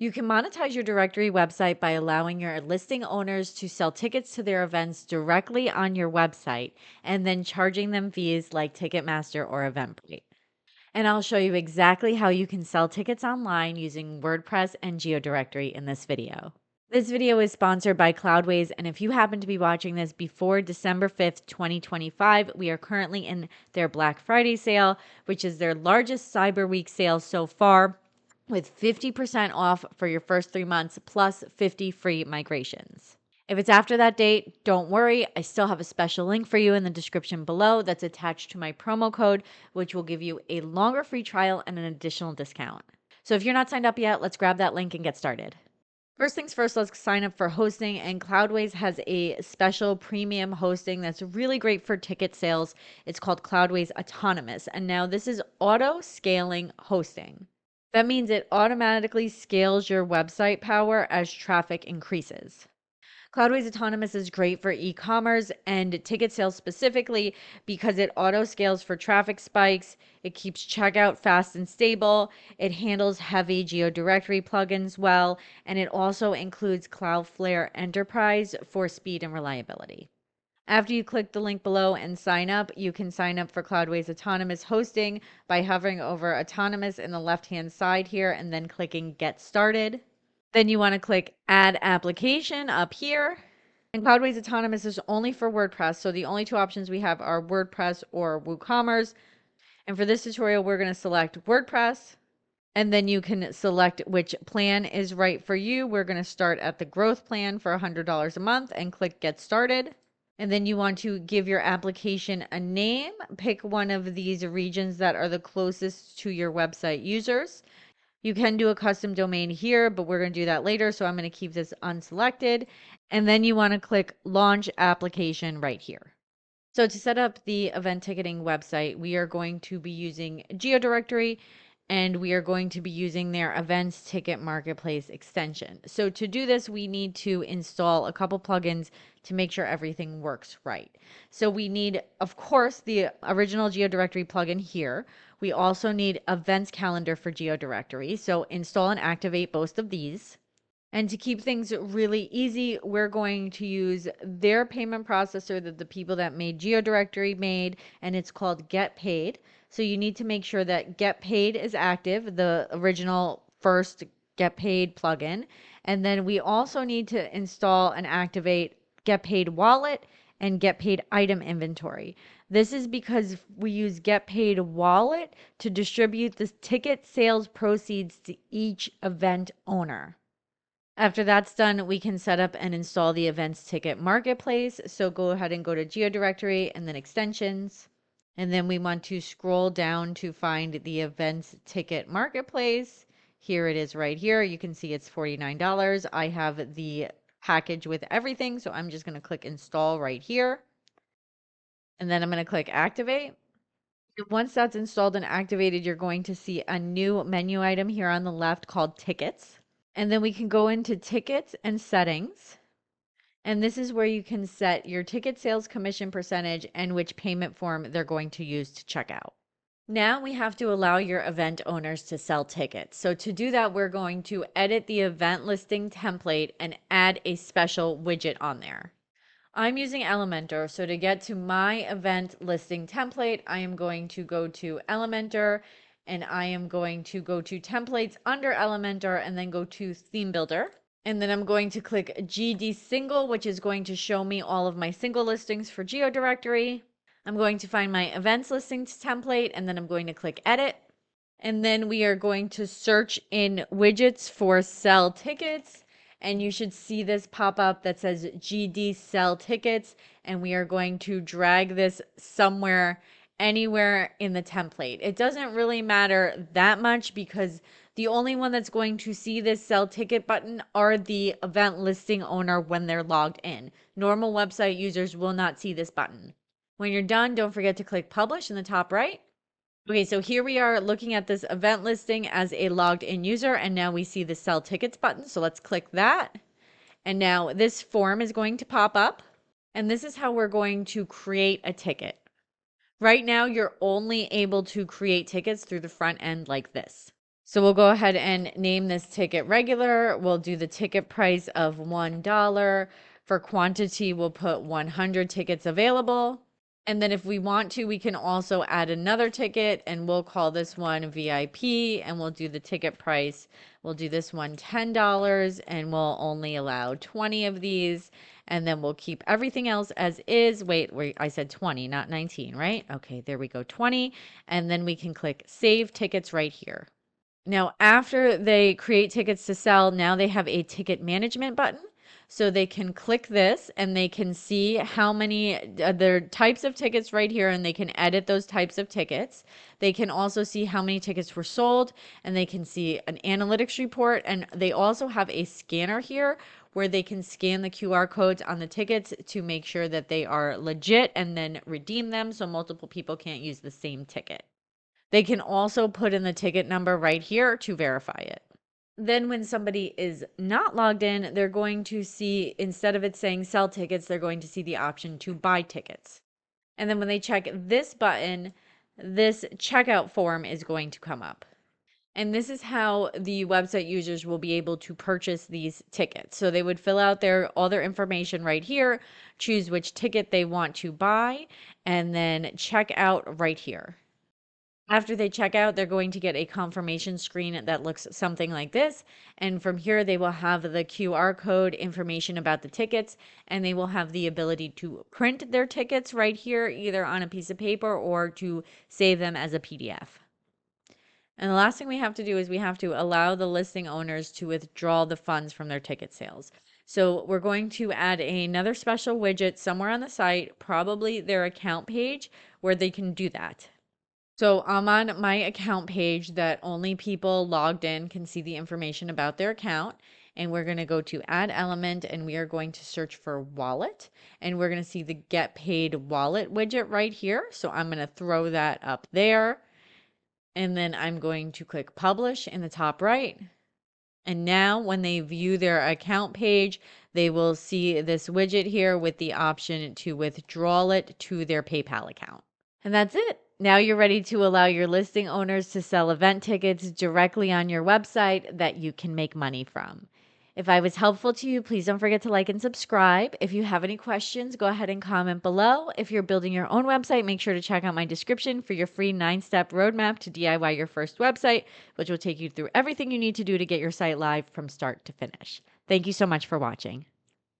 You can monetize your directory website by allowing your listing owners to sell tickets to their events directly on your website and then charging them fees like Ticketmaster or Eventbrite. And I'll show you exactly how you can sell tickets online using WordPress and GeoDirectory in this video. This video is sponsored by Cloudways, and if you happen to be watching this before December 5th, 2025, we are currently in their Black Friday sale, which is their largest Cyber Week sale so far, with 50% off for your first 3 months plus 50 free migrations. If it's after that date, don't worry. I still have a special link for you in the description below that's attached to my promo code, which will give you a longer free trial and an additional discount. So if you're not signed up yet, let's grab that link and get started. First things first, let's sign up for hosting, and Cloudways has a special premium hosting that's really great for ticket sales. It's called Cloudways Autonomous, and now this is auto scaling hosting. That means it automatically scales your website power as traffic increases. Cloudways Autonomous is great for e-commerce and ticket sales specifically because it auto scales for traffic spikes, it keeps checkout fast and stable, it handles heavy GeoDirectory plugins well, and it also includes Cloudflare Enterprise for speed and reliability. After you click the link below and sign up, you can sign up for Cloudways Autonomous hosting by hovering over Autonomous in the left-hand side here and then clicking Get Started. Then you want to click Add Application up here. And Cloudways Autonomous is only for WordPress, so the only two options we have are WordPress or WooCommerce. And for this tutorial, we're going to select WordPress, and then you can select which plan is right for you. We're going to start at the growth plan for $100 a month and click Get Started. And then you want to give your application a name. Pick one of these regions that are the closest to your website users. You can do a custom domain here, but we're going to do that later. So I'm going to keep this unselected. And then you want to click Launch Application right here. So to set up the event ticketing website, we are going to be using GeoDirectory, and we are going to be using their Events Ticket Marketplace extension. So to do this, we need to install a couple plugins to make sure everything works right. So we need, of course, the original GeoDirectory plugin here. We also need Events Calendar for GeoDirectory. So install and activate both of these. And to keep things really easy, we're going to use their payment processor that the people that made GeoDirectory made, and it's called Get Paid. So you need to make sure that Get Paid is active, the original first Get Paid plugin. And then we also need to install and activate Get Paid Wallet and Get Paid Item Inventory. This is because we use Get Paid Wallet to distribute the ticket sales proceeds to each event owner. After that's done, we can set up and install the Events Ticket Marketplace. So go ahead and go to GeoDirectory and then Extensions. And then we want to scroll down to find the Events Ticket Marketplace. Here it is right here. You can see it's $49. I have the package with everything, so I'm just going to click Install right here. And then I'm going to click Activate. Once that's installed and activated, you're going to see a new menu item here on the left called Tickets. And then we can go into Tickets and Settings. And this is where you can set your ticket sales commission percentage and which payment form they're going to use to check out. Now we have to allow your event owners to sell tickets. So to do that, we're going to edit the event listing template and add a special widget on there. I'm using Elementor. So to get to my event listing template, I am going to go to Elementor, and I am going to go to templates under Elementor and then go to theme builder. And then I'm going to click GD single, which is going to show me all of my single listings for GeoDirectory. I'm going to find my events listings template, and then I'm going to click edit. And then we are going to search in widgets for sell tickets. And you should see this pop up that says GD sell tickets. And we are going to drag this somewhere, anywhere in the template. It doesn't really matter that much because the only one that's going to see this sell ticket button are the event listing owner when they're logged in. Normal website users will not see this button. When you're done, don't forget to click publish in the top right. Okay, so here we are looking at this event listing as a logged in user, and now we see the sell tickets button. So let's click that. And now this form is going to pop up, and this is how we're going to create a ticket. Right now, you're only able to create tickets through the front end like this. So we'll go ahead and name this ticket regular. We'll do the ticket price of $1. For quantity, we'll put 100 tickets available. And then if we want to, we can also add another ticket and we'll call this one VIP and we'll do the ticket price. We'll do this one $10 and we'll only allow 20 of these. And then we'll keep everything else as is. Wait, I said 20, not 19, right? Okay, there we go, 20. And then we can click Save Tickets right here. Now, after they create tickets to sell, now they have a ticket management button. So they can click this and they can see how many their types of tickets right here, and they can edit those types of tickets. They can also see how many tickets were sold, and they can see an analytics report. And they also have a scanner here where they can scan the QR codes on the tickets to make sure that they are legit and then redeem them so multiple people can't use the same ticket. They can also put in the ticket number right here to verify it. Then when somebody is not logged in, they're going to see, instead of it saying sell tickets, they're going to see the option to buy tickets. And then when they check this button, this checkout form is going to come up. And this is how the website users will be able to purchase these tickets. So they would fill out all their information right here, choose which ticket they want to buy, and then check out right here. After they check out, they're going to get a confirmation screen that looks something like this. And from here, they will have the QR code information about the tickets, and they will have the ability to print their tickets right here, either on a piece of paper or to save them as a PDF. And the last thing we have to do is we have to allow the listing owners to withdraw the funds from their ticket sales. So we're going to add another special widget somewhere on the site, probably their account page, where they can do that. So I'm on my account page that only people logged in can see the information about their account. And we're going to go to add element and we are going to search for wallet. And we're going to see the get paid wallet widget right here. So I'm going to throw that up there. And then I'm going to click publish in the top right. And now when they view their account page, they will see this widget here with the option to withdraw it to their PayPal account. And that's it. Now you're ready to allow your listing owners to sell event tickets directly on your website that you can make money from. If I was helpful to you, please don't forget to like and subscribe. If you have any questions, go ahead and comment below. If you're building your own website, make sure to check out my description for your free 9-step roadmap to DIY your first website, which will take you through everything you need to do to get your site live from start to finish. Thank you so much for watching.